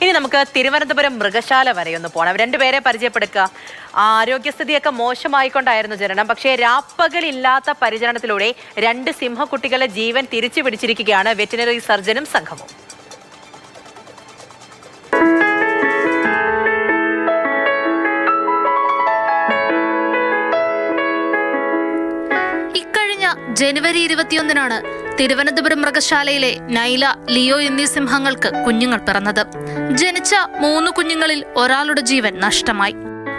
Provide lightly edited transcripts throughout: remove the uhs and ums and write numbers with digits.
ഇനി നമുക്ക് തിരുവനന്തപുരം മൃഗശാല വരെ ഒന്ന് പോകണം. രണ്ടുപേരെ പരിചയപ്പെടുക്കുക. ആരോഗ്യസ്ഥിതിയൊക്കെ മോശമായിക്കൊണ്ടായിരുന്നു ജനനം. പക്ഷേ രാപ്പകലില്ലാത്ത പരിചരണത്തിലൂടെ 2 സിംഹക്കുട്ടികളുടെ ജീവൻ തിരിച്ചു പിടിച്ചിരിക്കുകയാണ് വെറ്റിനറി സർജനും സംഘവും. ഇക്കഴിഞ്ഞ ജനുവരി 21-നാണ് തിരുവനന്തപുരം മൃഗശാലയിലെ നൈല, ലിയോ എന്നീ സിംഹങ്ങൾക്ക് കുഞ്ഞുങ്ങൾ പിറന്നത്. ജനിച്ച 3 കുഞ്ഞുങ്ങളിൽ ഒരാളുടെ ജീവൻ നഷ്ടമായി.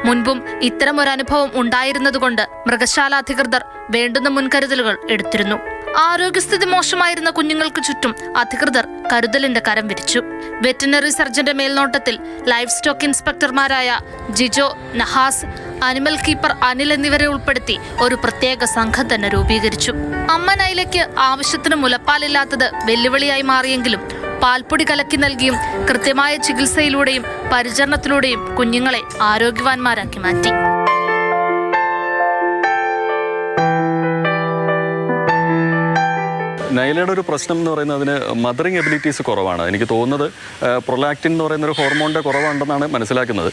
മുൻപും ഇത്തരമൊരനുഭവം ഉണ്ടായിരുന്നതുകൊണ്ട് മൃഗശാല അധികൃതർ വേണ്ടുന്ന മുൻകരുതലുകൾ എടുത്തിരുന്നു. ആരോഗ്യസ്ഥിതി മോശമായിരുന്ന കുഞ്ഞുങ്ങൾക്ക് ചുറ്റും അധികൃതർ കരുതലിന്റെ കരം വിരിച്ചു. വെറ്റിനറി സർജന്റെ മേൽനോട്ടത്തിൽ ലൈഫ് സ്റ്റോക്ക് ഇൻസ്പെക്ടർമാരായ ജിജോ, നഹാസ്, അനിമൽ കീപ്പർ അനിൽ എന്നിവരെ ഉൾപ്പെടുത്തി ഒരു പ്രത്യേക സംഘം തന്നെ രൂപീകരിച്ചു. അമ്മ നൈലയ്ക്ക് ആവശ്യത്തിന് മുലപ്പാലില്ലാത്തത് വെല്ലുവിളിയായി മാറിയെങ്കിലും പാൽപ്പൊടി കലക്കി നൽകിയും കൃത്യമായ ചികിത്സയിലൂടെയും പരിചരണത്തിലൂടെയും കുഞ്ഞുങ്ങളെ ആരോഗ്യവാന്മാരാക്കി മാറ്റി. നൈലയുടെ ഒരു പ്രശ്നം എന്ന് പറയുന്നത് അതിന് മദറിങ് എബിലിറ്റീസ് കുറവാണ്. എനിക്ക് തോന്നുന്നത് പ്രൊലാക്റ്റിൻ എന്ന് പറയുന്നൊരു ഹോർമോണിൻ്റെ കുറവുണ്ടെന്നാണ് മനസ്സിലാക്കുന്നത്.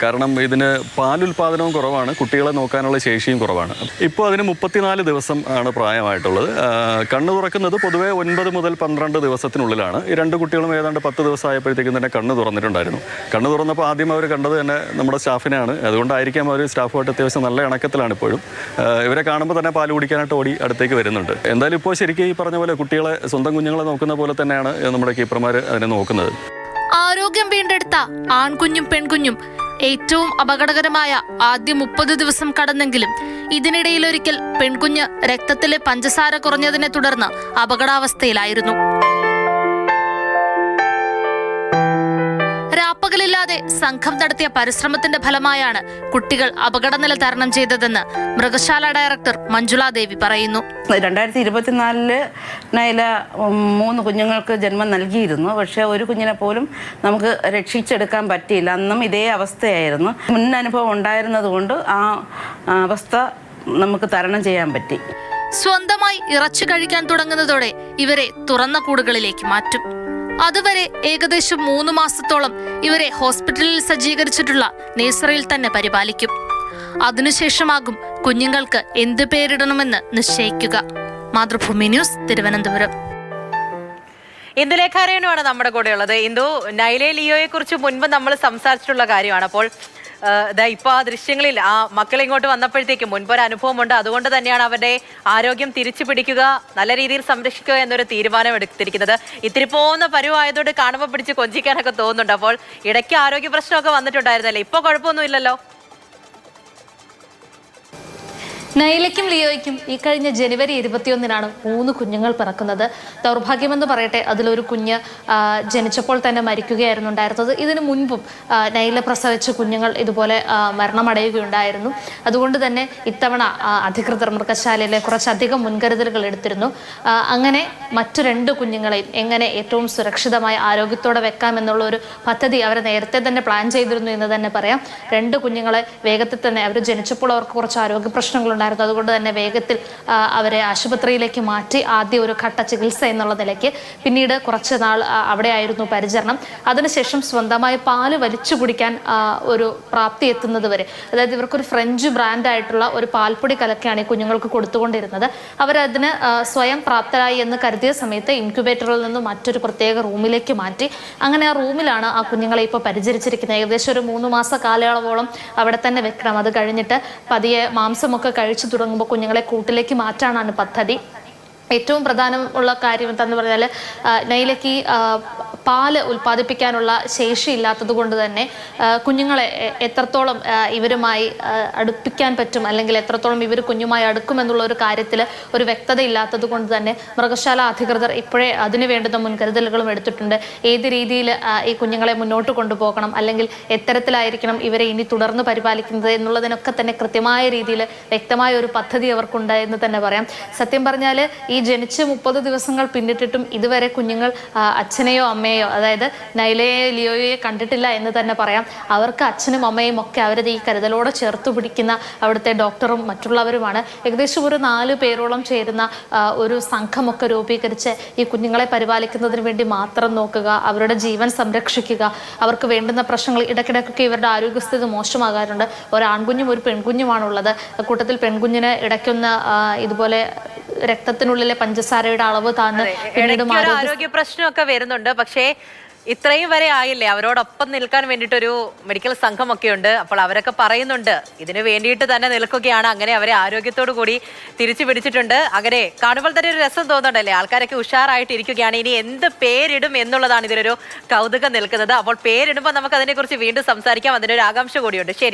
കാരണം ഇതിന് പാലുൽപാദനവും കുറവാണ്, കുട്ടികളെ നോക്കാനുള്ള ശേഷിയും കുറവാണ്. ഇപ്പോൾ അതിന് 34 ദിവസം ആണ് പ്രായമായിട്ടുള്ളത്. കണ്ണ് തുറക്കുന്നത് പൊതുവേ 9 മുതൽ 12 ദിവസത്തിനുള്ളിലാണ്. ഈ 2 കുട്ടികളും ഏതാണ്ട് 10 ദിവസമായപ്പോഴത്തേക്കും തന്നെ കണ്ണ് തുറന്നിട്ടുണ്ടായിരുന്നു. കണ്ണ് തുറന്നപ്പോൾ ആദ്യം അവർ കണ്ടത് തന്നെ നമ്മുടെ സ്റ്റാഫിനെയാണ്. അതുകൊണ്ടായിരിക്കാം അവർ സ്റ്റാഫുമായിട്ട് അത്യാവശ്യം നല്ല ഇണക്കത്തിലാണ് ഇപ്പോഴും. ഇവരെ കാണുമ്പോൾ തന്നെ പാല് കുടിക്കാനായിട്ട് ഓടി അടുത്തേക്ക് വരുന്നുണ്ട്. എന്തായാലും ഇപ്പോൾ ശരിക്കും ഈ പറഞ്ഞ പോലെ കുട്ടികളെ, സ്വന്തം കുഞ്ഞുങ്ങളെ നോക്കുന്ന പോലെ തന്നെയാണ് നമ്മുടെ കീപ്പർമാർ അതിനെ നോക്കുന്നത്. ആരോഗ്യം വീണ്ടെടുത്ത ആൺകുഞ്ഞും പെൺകുഞ്ഞും ഏറ്റവും അപകടകരമായ ആദ്യ 30 ദിവസം കടന്നെങ്കിലും ഇതിനിടയിൽ ഒരിക്കൽ പെൺകുഞ്ഞ് രക്തത്തിലെ പഞ്ചസാര കുറഞ്ഞതിനെ തുടർന്ന് അപകടാവസ്ഥയിലായിരുന്നു. രാപ്പകലില്ലാതെ സംഘം നടത്തിയ പരിശ്രമത്തിന്റെ ഫലമായാണ് കുട്ടികൾ അപകടനില തരണം ചെയ്തതെന്ന് മൃഗശാല ഡയറക്ടർ മഞ്ജുളാ ദേവി പറയുന്നു. 2024 നൈല 3 കുഞ്ഞുങ്ങൾക്ക് ജന്മം നൽകിയിരുന്നു. പക്ഷേ ഒരു കുഞ്ഞിനെ പോലും നമുക്ക് രക്ഷിച്ചെടുക്കാൻ പറ്റിയില്ല. അന്നും ഇതേ അവസ്ഥയായിരുന്നു. മുൻ അനുഭവം ഉണ്ടായിരുന്നത് കൊണ്ട് ആ അവസ്ഥ നമുക്ക് തരണം ചെയ്യാൻ പറ്റി. സ്വന്തമായി ഇറച്ചി കഴിക്കാൻ തുടങ്ങുന്നതോടെ ഇവരെ തുറന്ന കൂടുകളിലേക്ക് മാറ്റും. അതുവരെ ഏകദേശം 3 മാസത്തോളം ഇവരെ ഹോസ്പിറ്റലിൽ സജ്ജീകരിച്ചിട്ടുള്ള നേഴ്സറിയിൽ തന്നെ പരിപാലിക്കും. അതിനുശേഷമാകും കുഞ്ഞുങ്ങൾക്ക് എന്ത് പേരിടണമെന്ന് നിശ്ചയിക്കുക. മാതൃഭൂമി ന്യൂസ്, തിരുവനന്തപുരം. ഇന്ദുലേഖാരേനുമാണ് നമ്മുടെ കൂടെ ഉള്ളത്. ഇന്ദു, നൈലെ, ലിയോയെ കുറിച്ച് മുൻപ് നമ്മൾ സംസാരിച്ചിട്ടുള്ള കാര്യമാണ്. അപ്പോൾ ഇപ്പൊ ആ ദൃശ്യങ്ങളിൽ ആ മക്കൾ ഇങ്ങോട്ട് വന്നപ്പോഴത്തേക്കും മുൻപൊരു അനുഭവമുണ്ട്. അതുകൊണ്ട് തന്നെയാണ് അവരുടെ ആരോഗ്യം തിരിച്ചു പിടിക്കുക, നല്ല രീതിയിൽ സംരക്ഷിക്കുക എന്നൊരു തീരുമാനം എടുത്തിരിക്കുന്നത്. ഇത്തിരി പോകുന്ന പരുവായതോട് കാണുമ്പോൾ പിടിച്ച് കൊഞ്ചിക്കാനൊക്കെ തോന്നുന്നുണ്ട്. അപ്പോൾ ഇടയ്ക്ക് ആരോഗ്യ പ്രശ്നമൊക്കെ വന്നിട്ടുണ്ടായിരുന്നല്ലേ? ഇപ്പൊ കുഴപ്പമൊന്നും ഇല്ലല്ലോ? നൈലയ്ക്കും ലിയോയ്ക്കും ഈ കഴിഞ്ഞ ജനുവരി 21-നാണ് 3 കുഞ്ഞുങ്ങൾ പിറക്കുന്നത്. ദൗർഭാഗ്യമെന്ന് പറയട്ടെ, അതിലൊരു കുഞ്ഞ് ജനിച്ചപ്പോൾ തന്നെ മരിക്കുകയായിരുന്നു ഉണ്ടായിരുന്നത്. ഇതിനു മുൻപും നൈല പ്രസവിച്ച കുഞ്ഞുങ്ങൾ ഇതുപോലെ മരണമടയുകയുണ്ടായിരുന്നു. അതുകൊണ്ട് തന്നെ ഇത്തവണ അധികൃതർ മൃഗശാലയിലെ കുറച്ചധികം മുൻകരുതലുകൾ എടുത്തിരുന്നു. അങ്ങനെ മറ്റു 2 കുഞ്ഞുങ്ങളെയും എങ്ങനെ ഏറ്റവും സുരക്ഷിതമായി ആരോഗ്യത്തോടെ വെക്കാമെന്നുള്ള ഒരു പദ്ധതി അവർ നേരത്തെ തന്നെ പ്ലാൻ ചെയ്തിരുന്നു എന്ന് തന്നെ പറയാം. 2 കുഞ്ഞുങ്ങളെ വേഗത്തിൽ തന്നെ, അവർ ജനിച്ചപ്പോൾ അവർക്ക് കുറച്ച് ആരോഗ്യ പ്രശ്നങ്ങളുണ്ടായിരുന്നു. അതുകൊണ്ട് തന്നെ വേഗത്തിൽ അവരെ ആശുപത്രിയിലേക്ക് മാറ്റി. ആദ്യം ഒരു ഘട്ട ചികിത്സ എന്നുള്ള നിലയ്ക്ക്, പിന്നീട് കുറച്ച് നാൾ അവിടെ ആയിരുന്നു പരിചരണം. അതിനുശേഷം സ്വന്തമായി പാല് വലിച്ചു കുടിക്കാൻ ഒരു പ്രാപ്തി എത്തുന്നത് വരെ, അതായത് ഇവർക്കൊരു ഫ്രഞ്ച് ബ്രാൻഡായിട്ടുള്ള ഒരു പാൽപ്പൊടി കലക്കിയാണ് ഈ കുഞ്ഞുങ്ങൾക്ക് കൊടുത്തുകൊണ്ടിരുന്നത്. അവരതിന് സ്വയം പ്രാപ്തരായി എന്ന് കരുതിയ സമയത്ത് ഇൻക്യുബേറ്ററിൽ നിന്നും മറ്റൊരു പ്രത്യേക റൂമിലേക്ക് മാറ്റി. അങ്ങനെ ആ റൂമിലാണ് ആ കുഞ്ഞുങ്ങളെ ഇപ്പോൾ പരിചരിച്ചിരിക്കുന്നത്. ഏകദേശം ഒരു 3 മാസ കാലയളവോളം അവിടെ തന്നെ വെക്കണം. അത് കഴിഞ്ഞിട്ട് പതിയെ മാംസമൊക്കെ കഴിച്ചു തുടങ്ങുമ്പോൾ കുഞ്ഞുങ്ങളെ കൂട്ടിലേക്ക് മാറ്റാനാണ് പദ്ധതി. ഏറ്റവും പ്രധാനമുള്ള കാര്യം എന്താണെന്ന് പറഞ്ഞാൽ, നൈലയ്ക്ക് പാല് ഉൽപ്പാദിപ്പിക്കാനുള്ള ശേഷി ഇല്ലാത്തത് കൊണ്ട് തന്നെ കുഞ്ഞുങ്ങളെ എത്രത്തോളം ഇവരുമായി അടുപ്പിക്കാൻ പറ്റും, അല്ലെങ്കിൽ എത്രത്തോളം ഇവർ കുഞ്ഞുമായി അടുക്കുമെന്നുള്ള ഒരു കാര്യത്തിൽ ഒരു വ്യക്തത ഇല്ലാത്തത് കൊണ്ട് തന്നെ മൃഗശാല അധികൃതർ ഇപ്പോഴേ അതിന് വേണ്ടുന്ന മുൻകരുതലുകളും എടുത്തിട്ടുണ്ട്. ഏത് രീതിയിൽ ഈ കുഞ്ഞുങ്ങളെ മുന്നോട്ട് കൊണ്ടുപോകണം, അല്ലെങ്കിൽ എത്തരത്തിലായിരിക്കണം ഇവരെ ഇനി തുടർന്ന് പരിപാലിക്കുന്നത് എന്നുള്ളതിനൊക്കെ തന്നെ കൃത്യമായ രീതിയിൽ വ്യക്തമായ ഒരു പദ്ധതി അവർക്കുണ്ട് എന്ന് തന്നെ പറയാം. സത്യം പറഞ്ഞാൽ ഈ ഈ ജനിച്ച് 30 ദിവസങ്ങൾ പിന്നിട്ടിട്ടും ഇതുവരെ കുഞ്ഞുങ്ങൾ അച്ഛനെയോ അമ്മയെയോ, അതായത് നൈലയെ ലിയോയെ കണ്ടിട്ടില്ല എന്ന് തന്നെ പറയാം. അവർക്ക് അച്ഛനും അമ്മയും ഒക്കെ അവരത് ഈ കരുതലോടെ ചേർത്ത് പിടിക്കുന്ന അവിടുത്തെ ഡോക്ടറും മറ്റുള്ളവരുമാണ്. ഏകദേശം ഒരു 4 പേരോളം ചേരുന്ന ഒരു സംഘമൊക്കെ രൂപീകരിച്ച് ഈ കുഞ്ഞുങ്ങളെ പരിപാലിക്കുന്നതിന് വേണ്ടി മാത്രം നോക്കുക, അവരുടെ ജീവൻ സംരക്ഷിക്കുക. അവർക്ക് വേണ്ടുന്ന പ്രശ്നങ്ങൾ ഇടയ്ക്കിടയ്ക്കൊക്കെ ഇവരുടെ ആരോഗ്യസ്ഥിതി മോശമാകാറുണ്ട്. ഒരു ആൺകുഞ്ഞും ഒരു പെൺകുഞ്ഞുമാണുള്ളത്. കൂട്ടത്തിൽ പെൺകുഞ്ഞിന് ഇടയ്ക്കൊന്ന് ഇതുപോലെ രക്തത്തിനുള്ളിലെ പഞ്ചസാരയുടെ അളവ് താന്ന് പിന്നീട് ആരോഗ്യ പ്രശ്നമൊക്കെ വരുന്നുണ്ട്. പക്ഷേ ഇത്രയും വരെ ആയില്ലേ, അവരോടൊപ്പം നിൽക്കാൻ വേണ്ടിയിട്ടൊരു മെഡിക്കൽ സംഘമൊക്കെ ഉണ്ട്. അപ്പോൾ അവരൊക്കെ പറയുന്നുണ്ട് ഇതിനു വേണ്ടിയിട്ട് തന്നെ നിൽക്കുകയാണ്. അങ്ങനെ അവരെ ആരോഗ്യത്തോടു കൂടി തിരിച്ചു പിടിച്ചിട്ടുണ്ട്. അങ്ങനെ കാണുമ്പോൾ തന്നെ ഒരു രസം തോന്നുന്നുണ്ടല്ലേ, ആൾക്കാരൊക്കെ ഉഷാറായിട്ടിരിക്കുകയാണ്. ഇനി എന്ത് പേരിടും എന്നുള്ളതാണ് ഇതിലൊരു കൗതുകം നിൽക്കുന്നത്. അപ്പോൾ പേരിടുമ്പോൾ നമുക്ക് അതിനെക്കുറിച്ച് വീണ്ടും സംസാരിക്കാം. അതിനൊരു ആകാംക്ഷ കൂടിയുണ്ട്. ശരി.